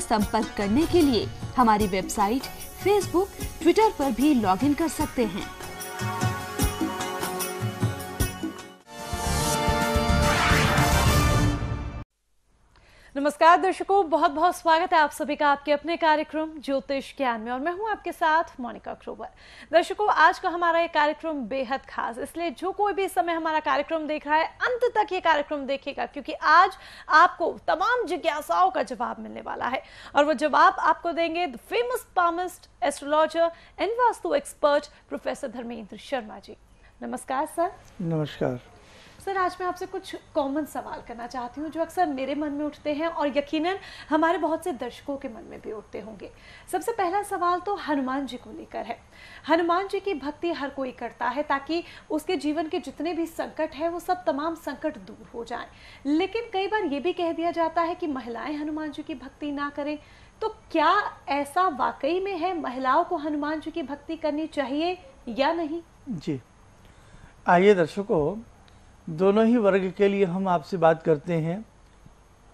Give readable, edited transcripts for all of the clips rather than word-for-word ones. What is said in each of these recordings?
संपर्क करने के लिए हमारी वेबसाइट, फेसबुक, ट्विटर पर भी लॉगिन कर सकते हैं। नमस्कार दर्शकों, बहुत बहुत स्वागत है आप सभी का आपके अपने कार्यक्रम ज्योतिष ज्ञान में, और मैं हूं आपके साथ मोनिका अग्रवाल। दर्शकों, आज का हमारा ये कार्यक्रम बेहद खास, इसलिए जो कोई भी इस समय हमारा कार्यक्रम देख रहा है अंत तक ये कार्यक्रम देखेगा, क्योंकि आज आपको तमाम जिज्ञासाओं का जवाब मिलने वाला है। और वो जवाब आपको देंगे the famous palmist, astrologer and vastu expert professor Dharmendra Sharma ji. नमस्कार सर। नमस्कार सर, आज मैं आपसे कुछ कॉमन सवाल करना चाहती हूँ जो अक्सर मेरे मन में उठते हैं और यकीनन हमारे बहुत से दर्शकों के मन में भी उठते होंगे। सबसे पहला सवाल तो हनुमान जी को लेकर है। हनुमान जी की भक्ति हर कोई करता है ताकि उसके जीवन के जितने भी संकट है वो सब तमाम संकट दूर हो जाएं। लेकिन कई बार ये भी कह दिया जाता है कि महिलाएं हनुमान जी की भक्ति ना करें, तो क्या ऐसा वाकई में है? महिलाओं को हनुमान जी की भक्ति करनी चाहिए या नहीं? जी, आइए दर्शकों, दोनों ही वर्ग के लिए हम आपसे बात करते हैं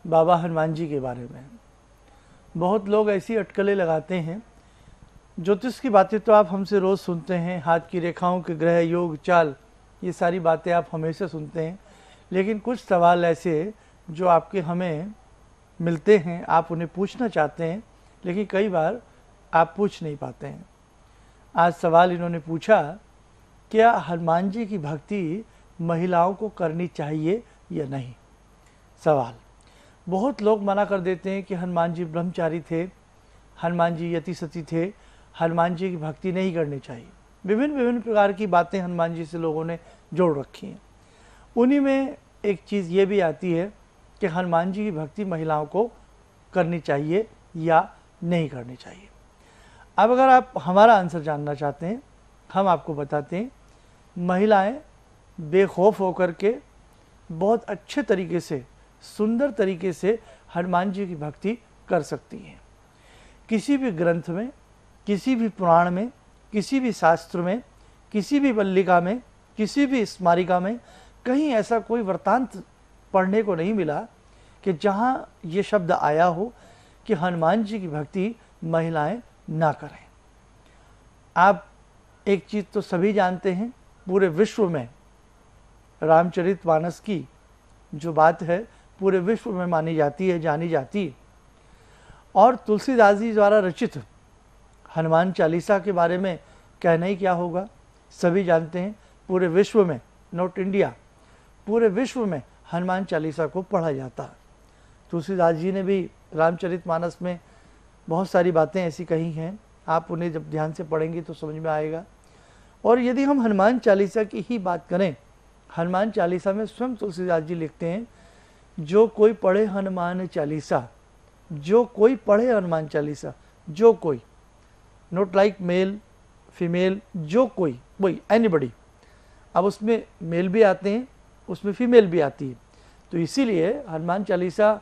बाबा हनुमान जी के बारे में। बहुत लोग ऐसी अटकलें लगाते हैं। ज्योतिष की बातें तो आप हमसे रोज़ सुनते हैं, हाथ की रेखाओं के ग्रह योग चाल, ये सारी बातें आप हमेशा सुनते हैं। लेकिन कुछ सवाल ऐसे जो आपके हमें मिलते हैं, आप उन्हें पूछना चाहते हैं, लेकिन कई बार आप पूछ नहीं पाते हैं। आज सवाल इन्होंने पूछा, क्या हनुमान जी की भक्ति महिलाओं को करनी चाहिए या नहीं? सवाल, बहुत लोग मना कर देते हैं कि हनुमान जी ब्रह्मचारी थे, हनुमान जी यति सती थे, हनुमान जी की भक्ति नहीं करनी चाहिए। विभिन्न प्रकार की बातें हनुमान जी से लोगों ने जोड़ रखी हैं। उन्हीं में एक चीज़ ये भी आती है कि हनुमान जी की भक्ति महिलाओं को करनी चाहिए या नहीं करनी चाहिए। अब अगर आप हमारा आंसर जानना चाहते हैं, हम आपको बताते हैं, महिलाएं बेखौफ होकर के बहुत अच्छे तरीके से, सुंदर तरीके से हनुमान जी की भक्ति कर सकती हैं। किसी भी ग्रंथ में, किसी भी पुराण में, किसी भी शास्त्र में, किसी भी मल्लिका में, किसी भी स्मारिका में कहीं ऐसा कोई वृत्तांत पढ़ने को नहीं मिला कि जहाँ ये शब्द आया हो कि हनुमान जी की भक्ति महिलाएं ना करें। आप एक चीज़ तो सभी जानते हैं, पूरे विश्व में रामचरितमानस की जो बात है पूरे विश्व में मानी जाती है, जानी जाती है। और तुलसीदास जी द्वारा रचित हनुमान चालीसा के बारे में कहना ही क्या होगा, सभी जानते हैं। पूरे विश्व में, नॉट इंडिया, पूरे विश्व में हनुमान चालीसा को पढ़ा जाता है। तुलसीदास जी ने भी रामचरितमानस में बहुत सारी बातें ऐसी कही हैं, आप उन्हें जब ध्यान से पढ़ेंगे तो समझ में आएगा। और यदि हम हनुमान चालीसा की ही बात करें, हनुमान चालीसा में स्वयं तुलसीदास जी लिखते हैं, जो कोई पढ़े हनुमान चालीसा, जो कोई पढ़े हनुमान चालीसा, जो कोई, नॉट लाइक मेल फीमेल, जो कोई, वही एनीबडी। अब उसमें मेल भी आते हैं, उसमें फीमेल भी आती है, तो इसीलिए हनुमान चालीसा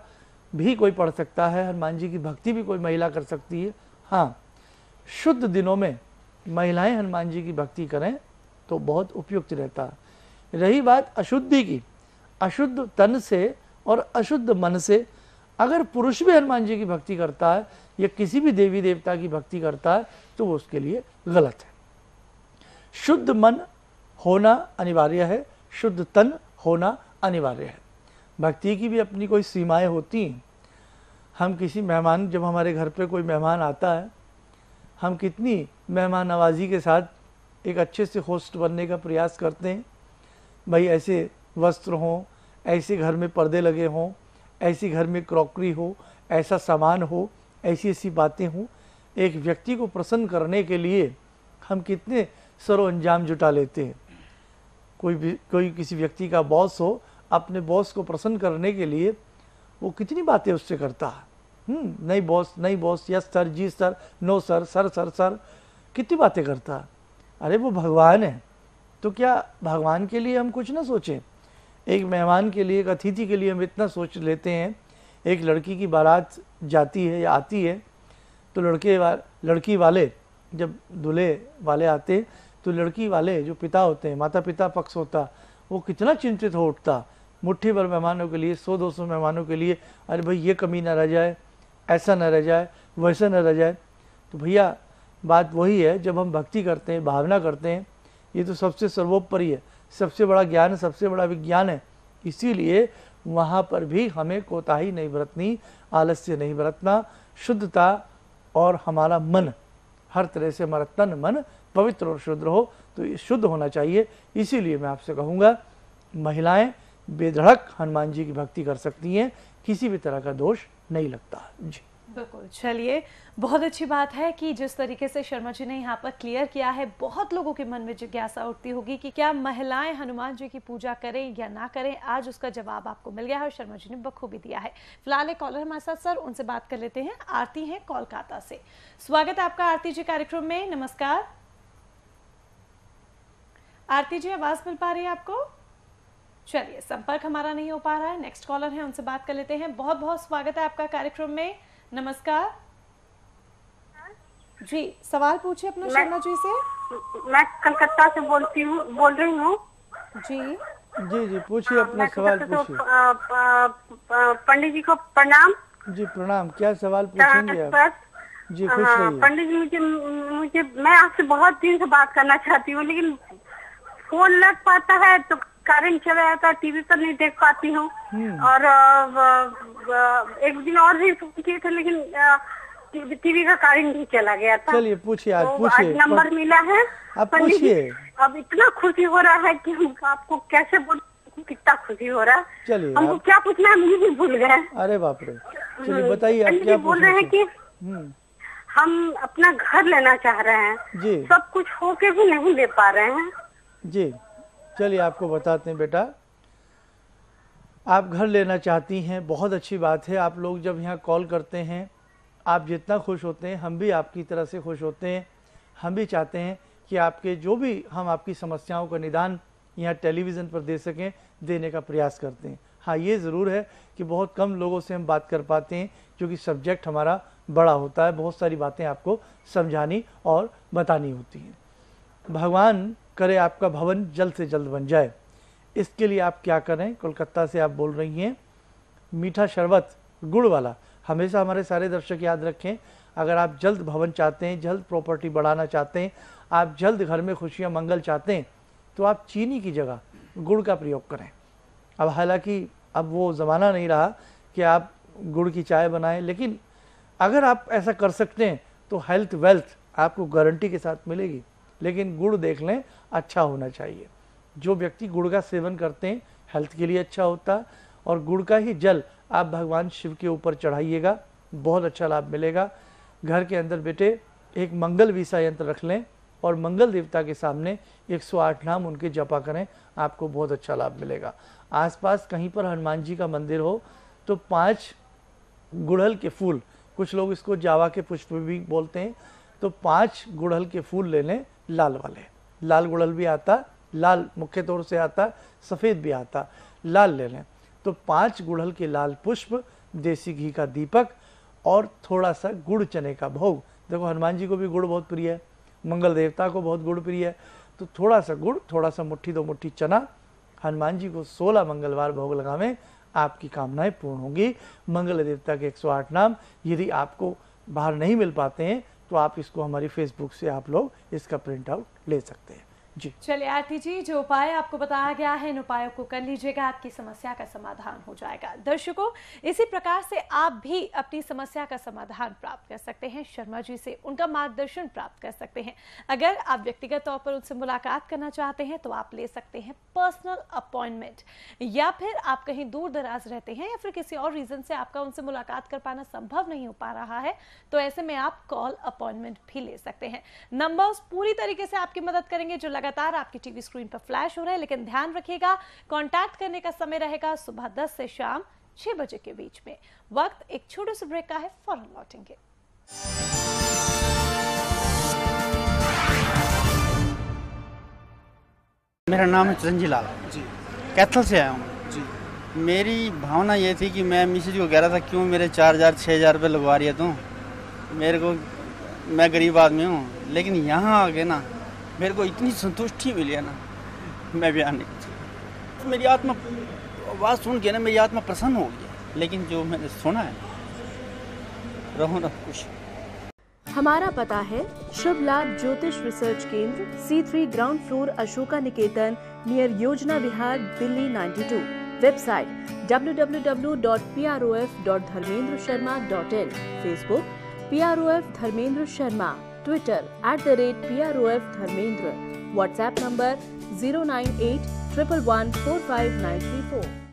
भी कोई पढ़ सकता है, हनुमान जी की भक्ति भी कोई महिला कर सकती है। हाँ, शुद्ध दिनों में महिलाएं हनुमान जी की भक्ति करें तो बहुत उपयुक्त रहता है। रही बात अशुद्धि की, अशुद्ध तन से और अशुद्ध मन से अगर पुरुष भी हनुमान जी की भक्ति करता है या किसी भी देवी देवता की भक्ति करता है तो वो उसके लिए गलत है। शुद्ध मन होना अनिवार्य है, शुद्ध तन होना अनिवार्य है। भक्ति की भी अपनी कोई सीमाएं होती हैं। हम किसी मेहमान, जब हमारे घर पे कोई मेहमान आता है, हम कितनी मेहमान नवाजी के साथ एक अच्छे से होस्ट बनने का प्रयास करते हैं। भाई ऐसे वस्त्र हों, ऐसे घर में पर्दे लगे हों, ऐसी घर में क्रॉकरी हो, ऐसा सामान हो, ऐसी ऐसी बातें हों। एक व्यक्ति को प्रसन्न करने के लिए हम कितने सरो अंजाम जुटा लेते हैं। कोई किसी व्यक्ति का बॉस हो, अपने बॉस को प्रसन्न करने के लिए वो कितनी बातें उससे करता है। नहीं बॉस, नहीं बॉस, यस सर, जी sir, no sir, sir sir sir, कितनी बातें करता है। अरे वो भगवान है, तो क्या भगवान के लिए हम कुछ ना सोचें? एक मेहमान के लिए, एक अतिथि के लिए हम इतना सोच लेते हैं। एक लड़की की बारात जाती है या आती है तो लड़की वाले जब दूल्हे वाले आते तो लड़की वाले जो पिता होते हैं, माता पिता पक्ष होता, वो कितना चिंतित हो उठता। मुट्ठी भर मेहमानों के लिए, 100-200 मेहमानों के लिए, अरे भाई ये कमी ना रह जाए, ऐसा न रह जाए, वैसा न रह जाए। तो भैया बात वही है, जब हम भक्ति करते हैं, भावना करते हैं, ये तो सबसे सर्वोपरि है, सबसे बड़ा ज्ञान, सबसे बड़ा विज्ञान है। इसीलिए वहाँ पर भी हमें कोताही नहीं बरतनी, आलस्य नहीं बरतना, शुद्धता और हमारा मन, हर तरह से हमारा तन मन पवित्र और शुद्ध हो, तो ये शुद्ध होना चाहिए। इसीलिए मैं आपसे कहूँगा, महिलाएं बेधड़क हनुमान जी की भक्ति कर सकती हैं, किसी भी तरह का दोष नहीं लगता। जी बिल्कुल। चलिए, बहुत अच्छी बात है कि जिस तरीके से शर्मा जी ने यहाँ पर क्लियर किया है, बहुत लोगों के मन में जिज्ञासा उठती होगी कि क्या महिलाएं हनुमान जी की पूजा करें या ना करें। आज उसका जवाब आपको मिल गया है और शर्मा जी ने बखूबी दिया है। फिलहाल एक कॉलर हमारे साथ, सर उनसे बात कर लेते हैं। आरती है कोलकाता से। स्वागत है आपका आरती जी कार्यक्रम में। नमस्कार आरती जी, आवाज मिल पा रही है आपको? चलिए, संपर्क हमारा नहीं हो पा रहा है। नेक्स्ट कॉलर है, उनसे बात कर लेते हैं। बहुत बहुत स्वागत है आपका कार्यक्रम में। नमस्कार जी, सवाल पूछिए अपना शर्मा जी से। मैं कलकत्ता से बोल रही हूँ जी। जी जी, पूछिए अपना सवाल पूछिए। पंडित जी को प्रणाम। जी प्रणाम, क्या सवाल पूछेंगे आप? जी खुश रहिए। पंडित जी, मुझे मैं आपसे बहुत दिन से बात करना चाहती हूँ, लेकिन फोन लग पाता है तो करंट चला जाता है, टीवी पर नहीं देख पाती हूँ। और एक दिन और भी फोन किए थे, लेकिन टीवी का करंट ही चला गया था। चलिए पूछिए, आज तो पूछिए। आज नंबर मिला है। आप पूछिए। अब इतना खुशी हो रहा है कि हम आपको कैसे बोल, कितना खुशी हो रहा है। चलिए, हमको क्या पूछना है मुझे भी भूल गए। अरे बाप रे, चलिए बताइए आप क्या बोल रहे हैं कि हम अपना घर लेना चाह रहे हैं जी। सब कुछ होके भी नहीं ले पा रहे हैं जी। चलिए आपको बताते हैं बेटा, आप घर लेना चाहती हैं, बहुत अच्छी बात है। आप लोग जब यहाँ कॉल करते हैं, आप जितना खुश होते हैं, हम भी आपकी तरह से खुश होते हैं। हम भी चाहते हैं कि आपके जो भी हम आपकी समस्याओं का निदान यहाँ टेलीविज़न पर दे सकें, देने का प्रयास करते हैं। हाँ, ये ज़रूर है कि बहुत कम लोगों से हम बात कर पाते हैं, क्योंकि सब्जेक्ट हमारा बड़ा होता है, बहुत सारी बातें आपको समझानी और बतानी होती हैं। भगवान करे आपका भवन जल्द से जल्द बन जाए। इसके लिए आप क्या करें, कोलकाता से आप बोल रही हैं, मीठा शरबत गुड़ वाला, हमेशा हमारे सारे दर्शक याद रखें, अगर आप जल्द भवन चाहते हैं, जल्द प्रॉपर्टी बढ़ाना चाहते हैं, आप जल्द घर में खुशियां मंगल चाहते हैं, तो आप चीनी की जगह गुड़ का प्रयोग करें। अब हालांकि अब वो ज़माना नहीं रहा कि आप गुड़ की चाय बनाएं, लेकिन अगर आप ऐसा कर सकते हैं तो हेल्थ वेल्थ आपको गारंटी के साथ मिलेगी। लेकिन गुड़ देख लें, अच्छा होना चाहिए। जो व्यक्ति गुड़ का सेवन करते हैं, हेल्थ के लिए अच्छा होता है। और गुड़ का ही जल आप भगवान शिव के ऊपर चढ़ाइएगा, बहुत अच्छा लाभ मिलेगा। घर के अंदर बेटे एक मंगल वीसा यंत्र रख लें और मंगल देवता के सामने 108 नाम उनके जपा करें, आपको बहुत अच्छा लाभ मिलेगा। आसपास कहीं पर हनुमान जी का मंदिर हो तो 5 गुड़हल के फूल, कुछ लोग इसको जावा के पुष्प भी बोलते हैं, तो 5 गुड़हल के फूल ले लें, लाल वाले। लाल गुड़हल भी आता, लाल मुख्य तौर से आता, सफ़ेद भी आता, लाल ले लें। तो 5 गुड़हल के लाल पुष्प, देसी घी का दीपक और थोड़ा सा गुड़ चने का भोग। देखो हनुमान जी को भी गुड़ बहुत प्रिय है, मंगल देवता को बहुत गुड़ प्रिय है, तो थोड़ा सा गुड़, थोड़ा सा मुट्ठी 2 मुट्ठी चना, हनुमान जी को 16 मंगलवार भोग लगावें, आपकी कामनाएं पूर्ण होंगी। मंगल देवता के 108 नाम यदि आपको बाहर नहीं मिल पाते हैं तो आप इसको हमारी फेसबुक से आप लोग इसका प्रिंट आउट ले सकते हैं। जी चलिए आरती जी, जो उपाय आपको बताया गया है, इन उपायों को कर लीजिएगा, आपकी समस्या का समाधान हो जाएगा। दर्शकों, इसी प्रकार से आप भी अपनी समस्या का समाधान प्राप्त कर सकते हैं शर्मा जी से, उनका मार्गदर्शन प्राप्त कर सकते हैं। अगर आप व्यक्तिगत तौर पर उनसे मुलाकात करना चाहते हैं तो आप ले सकते हैं पर्सनल अपॉइंटमेंट, या फिर आप कहीं दूर दराज रहते हैं या फिर किसी और रीजन से आपका उनसे मुलाकात कर पाना संभव नहीं हो पा रहा है, तो ऐसे में आप कॉल अपॉइंटमेंट भी ले सकते हैं। नंबर्स पूरी तरीके से आपकी मदद करेंगे जो लगातार आपकी टीवी स्क्रीन पर फ्लैश हो रहे हैं, लेकिन ध्यान रखिएगा कांटेक्ट करने का समय रहेगा सुबह 10 से शाम 6 बजे के बीच में। वक्त एक छोटे से ब्रेक का है, फौरन लौटेंगे। मेरा नाम है चिरंजीव लाल जी, कैथल से आया हूँ जी। मेरी भावना ये थी कि मैं मिसेज को कह रहा था क्यों मेरे 4000 6000 रुपये लगवा रही है तू, मेरे को, मैं गरीब आदमी हूँ, लेकिन यहाँ आके ना मेरे को इतनी संतुष्टि मिली है ना, मैं बयान नहीं कर सकता। मेरी आत्मा आवाज़ सुन के ना मेरी आत्मा प्रसन्न हो गई है। लेकिन जो मैंने सुना है रहूँ ना खुश। हमारा पता है शुभ लाभ ज्योतिष रिसर्च केंद्र, C3 ground floor, Ashoka Niketan, near Yojana Vihar, Delhi 92। Website www.prof.dharmendrasharma.in, Facebook PROF Dharmendra Sharma, Twitter @PROF Dharmendra, WhatsApp number 098 111 45934।